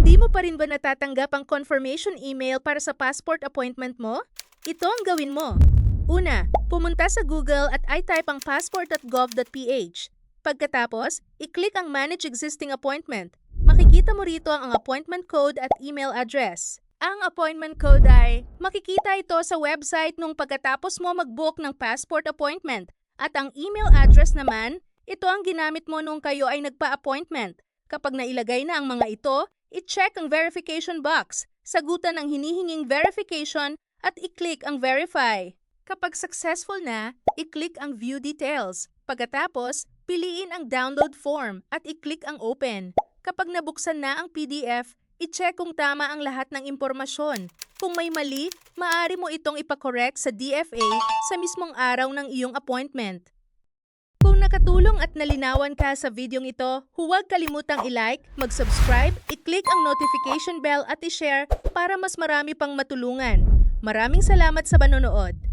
Hindi mo pa rin ba natatanggap ang confirmation email para sa passport appointment mo? Ito ang gawin mo. Una, pumunta sa Google at i-type ang passport.gov.ph. Pagkatapos, i-click ang Manage Existing Appointment. Makikita mo rito ang appointment code at email address. Ang appointment code ay makikita ito sa website nung pagkatapos mo mag-book ng passport appointment. At ang email address naman, ito ang ginamit mo nung kayo ay nagpa-appointment. Kapag nailagay na ang mga ito, i-check ang verification box, sagutan ang hinihinging verification at i-click ang verify. Kapag successful na, i-click ang view details. Pagkatapos, piliin ang download form at i-click ang open. Kapag nabuksan na ang PDF, i-check kung tama ang lahat ng impormasyon. Kung may mali, maaari mo itong ipakorek sa DFA sa mismong araw ng iyong appointment. Kung nakatulong at nalinawan ka sa videong ito, huwag kalimutang i-like, mag-subscribe, i-click ang notification bell at i-share para mas marami pang matulungan. Maraming salamat sa panonood!